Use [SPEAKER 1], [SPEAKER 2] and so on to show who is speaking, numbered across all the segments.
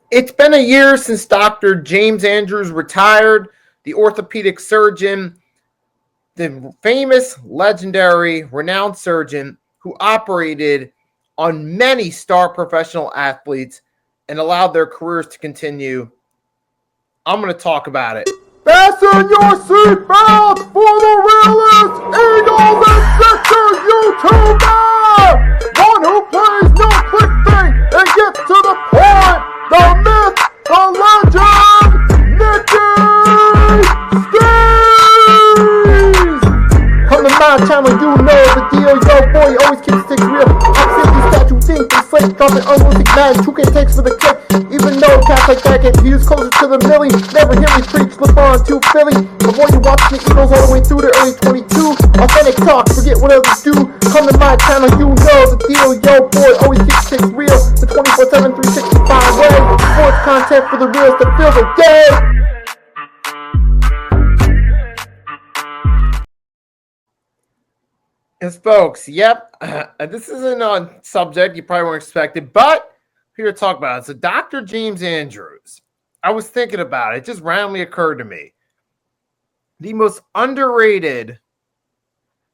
[SPEAKER 1] It's been a year since Dr. James Andrews retired, the orthopedic surgeon, the famous, legendary, renowned surgeon who operated on many star professional athletes and allowed their careers to continue. I'm going to talk about it.
[SPEAKER 2] Fasten your seatbelts for the realest Eagles and Sixers YouTuber! One who plays no clickbait and gets to the point! The myth, the legend, Nicky Steves! Come to my channel, you know the deal. Yo, boy, always keeps things real. I'm simply statue think and slate, dropping unrealistic man. 2K takes for the clip. Even though cats like that get views closer to the millie, never hear me preach, slip on to Philly. Avoid you watching the Eagles all the way through to early 22. Authentic talk, forget what others do. Come to my channel, you know the deal. Yo, boy, always keeps things real. The 24/7, 365 way. Sports content for the reals that feel the day.
[SPEAKER 1] Yes, folks, yep, this isn't a subject you probably weren't expecting, but here to talk about it. So Dr. James Andrews, I was thinking about it. It just randomly occurred to me. The most underrated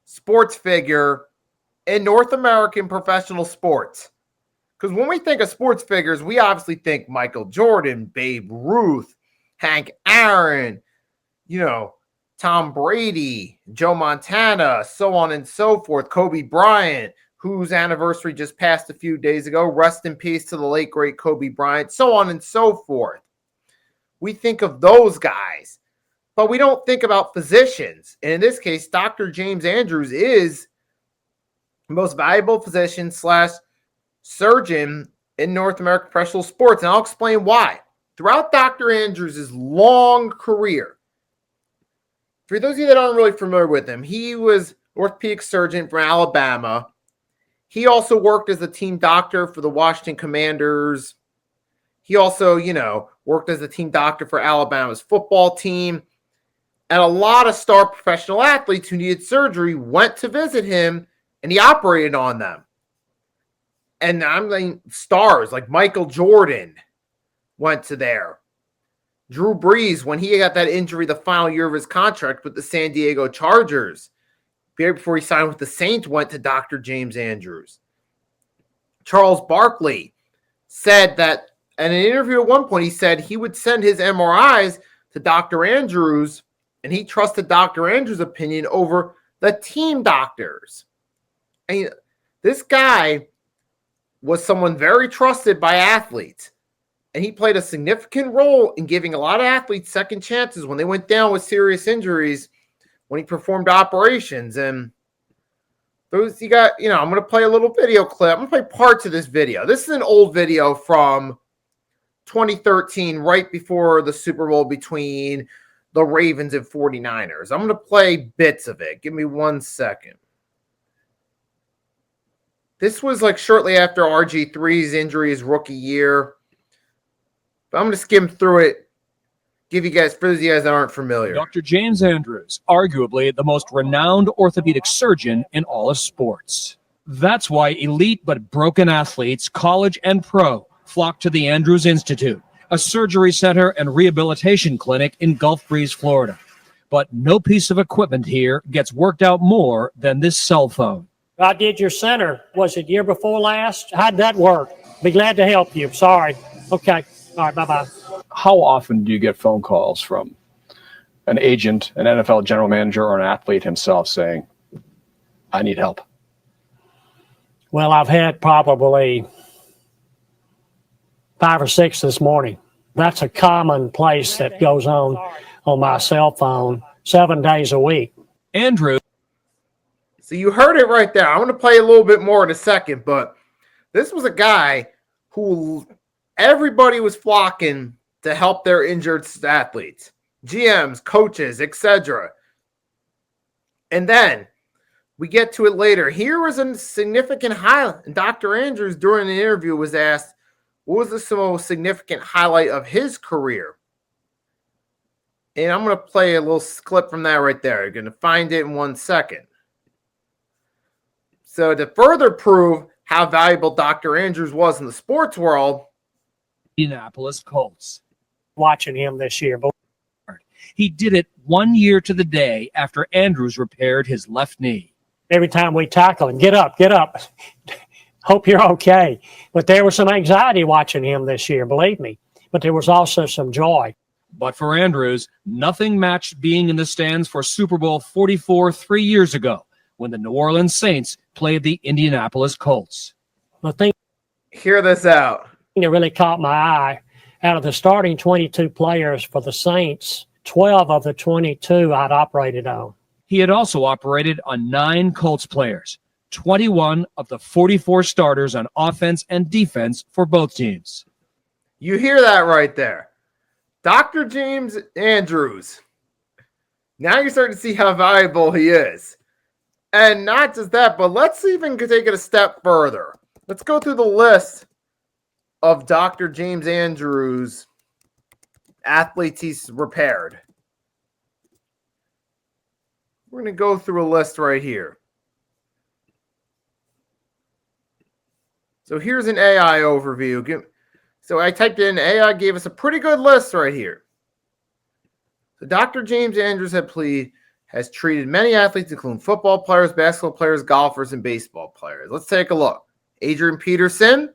[SPEAKER 1] sports figure in North American professional sports. Because when we think of sports figures, we obviously think Michael Jordan, Babe Ruth, Hank Aaron, Tom Brady, Joe Montana, so on and so forth, Kobe Bryant, whose anniversary just passed a few days ago. Rest in peace to the late, great Kobe Bryant, so on and so forth. We think of those guys, but we don't think about physicians. And in this case, Dr. James Andrews is the most valuable physician / surgeon in North American professional sports. And I'll explain why. Throughout Dr. Andrews' long career, for those of you that aren't really familiar with him, he was orthopedic surgeon from Alabama. He also worked as a team doctor for the Washington Commanders. He also, worked as a team doctor for Alabama's football team. And a lot of star professional athletes who needed surgery went to visit him, and he operated on them. And I'm mean, stars like Michael Jordan went to there. Drew Brees, when he got that injury the final year of his contract with the San Diego Chargers, before he signed with the Saints, went to Dr. James Andrews. Charles Barkley said that in an interview at one point, he said he would send his MRIs to Dr. Andrews, and he trusted Dr. Andrews' opinion over the team doctors. And this guy was someone very trusted by athletes. And he played a significant role in giving a lot of athletes second chances when they went down with serious injuries when he performed operations. And those you got, I'm going to play a little video clip. I'm going to play parts of this video. This is an old video from 2013, right before the Super Bowl between the Ravens and 49ers. I'm going to play bits of it. Give me 1 second. This was like shortly after RG3's injury his rookie year. I'm going to skim through it, give you guys, for those of you guys that aren't familiar.
[SPEAKER 3] Dr. James Andrews, arguably the most renowned orthopedic surgeon in all of sports. That's why elite but broken athletes, college and pro, flock to the Andrews Institute, a surgery center and rehabilitation clinic in Gulf Breeze, Florida. But no piece of equipment here gets worked out more than this cell phone.
[SPEAKER 4] I did your center. Was it year before last? How'd that work? Be glad to help you. Sorry. Okay. All right, bye-bye.
[SPEAKER 5] How often do you get phone calls from an agent, an NFL general manager, or an athlete himself saying, I need help?
[SPEAKER 4] Well, I've had probably 5 or 6 this morning. That's a common place that goes on my cell phone 7 days a week.
[SPEAKER 3] Andrew.
[SPEAKER 1] So you heard it right there. I'm going to play a little bit more in a second, but this was a guy who everybody was flocking to help their injured athletes, GMs, coaches, etc. And then we get to it later. Here was a significant highlight. And Dr. Andrews, during the interview, was asked, what was the most significant highlight of his career? And I'm going to play a little clip from that right there. You're going to find it in 1 second. So to further prove how valuable Dr. Andrews was in the sports world,
[SPEAKER 3] Indianapolis Colts.
[SPEAKER 4] Watching him this year, but
[SPEAKER 3] He did it 1 year to the day after Andrews repaired his left knee.
[SPEAKER 4] every time we tackle him, get up, get up. Hope you're okay. But there was some anxiety watching him this year, believe me. But there was also some joy.
[SPEAKER 3] But for Andrews, nothing matched being in the stands for Super Bowl 44 3 years ago when the New Orleans Saints played the Indianapolis Colts.
[SPEAKER 4] The thing
[SPEAKER 1] Hear this out.
[SPEAKER 4] that really caught my eye, out of the starting 22 players for the Saints, 12 of the 22 I'd operated on.
[SPEAKER 3] He had also operated on 9 Colts players, 21 of the 44 starters on offense and defense for both teams.
[SPEAKER 1] You hear that right there. Dr. James Andrews. Now you're starting to see how valuable he is. And not just that, but let's even take it a step further. Let's go through the list of Dr. James Andrews athletes he's repaired. We're going to go through a list right here. So here's an AI overview. So I typed in AI, gave us a pretty good list right here. So Dr. James Andrews has treated many athletes, including football players, basketball players, golfers, and baseball players. Let's take a look. Adrian Peterson.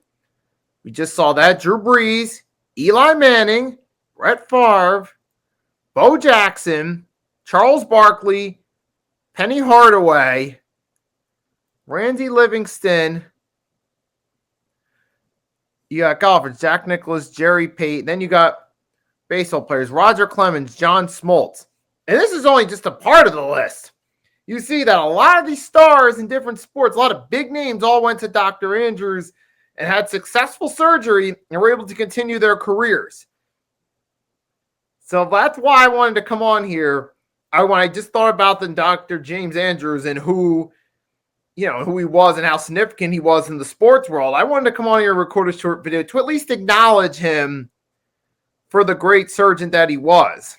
[SPEAKER 1] We just saw that. Drew Brees, Eli Manning, Brett Favre, Bo Jackson, Charles Barkley, Penny Hardaway, Randy Livingston. You got golfers, Jack Nicklaus, Jerry Pate. Then you got baseball players, Roger Clemens, John Smoltz. And this is only just a part of the list. You see that a lot of these stars in different sports, a lot of big names all went to Dr. Andrews and had successful surgery and were able to continue their careers. So that's why I wanted to come on here. When I just thought about the Dr. James Andrews and who he was and how significant he was in the sports world, I wanted to come on here and record a short video to at least acknowledge him for the great surgeon that he was.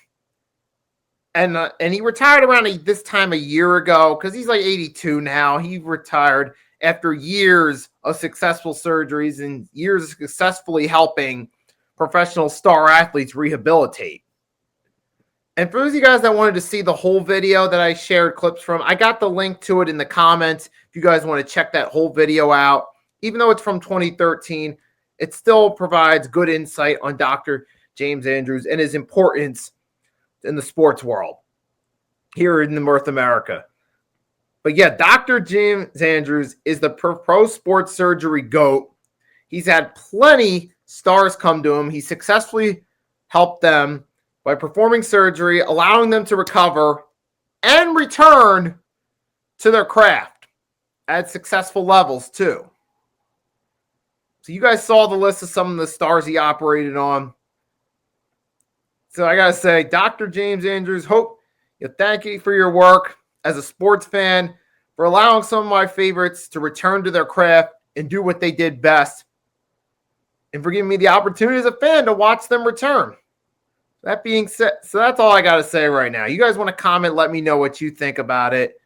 [SPEAKER 1] And he retired around this time a year ago because he's like 82 now. He retired after years of successful surgeries and years of successfully helping professional star athletes rehabilitate. And for those of you guys that wanted to see the whole video that I shared clips from, I got the link to it in the comments. If you guys want to check that whole video out, even though it's from 2013, it still provides good insight on Dr. James Andrews and his importance in the sports world here in North America. But yeah, Dr. James Andrews is the pro sports surgery GOAT. He's had plenty stars come to him. He successfully helped them by performing surgery, allowing them to recover and return to their craft at successful levels too. So you guys saw the list of some of the stars he operated on. So I got to say, Dr. James Andrews, thank you for your work as a sports fan, for allowing some of my favorites to return to their craft and do what they did best, and for giving me the opportunity as a fan to watch them return. That being said, so that's all I got to say right now. You guys want to comment, let me know what you think about it.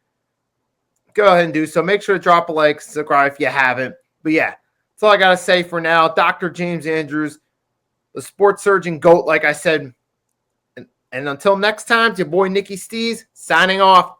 [SPEAKER 1] Go ahead and do so. Make sure to drop a like, subscribe if you haven't. But yeah, that's all I got to say for now. Dr. James Andrews, the sports surgeon GOAT, like I said. And until next time, it's your boy Nicky Stees signing off.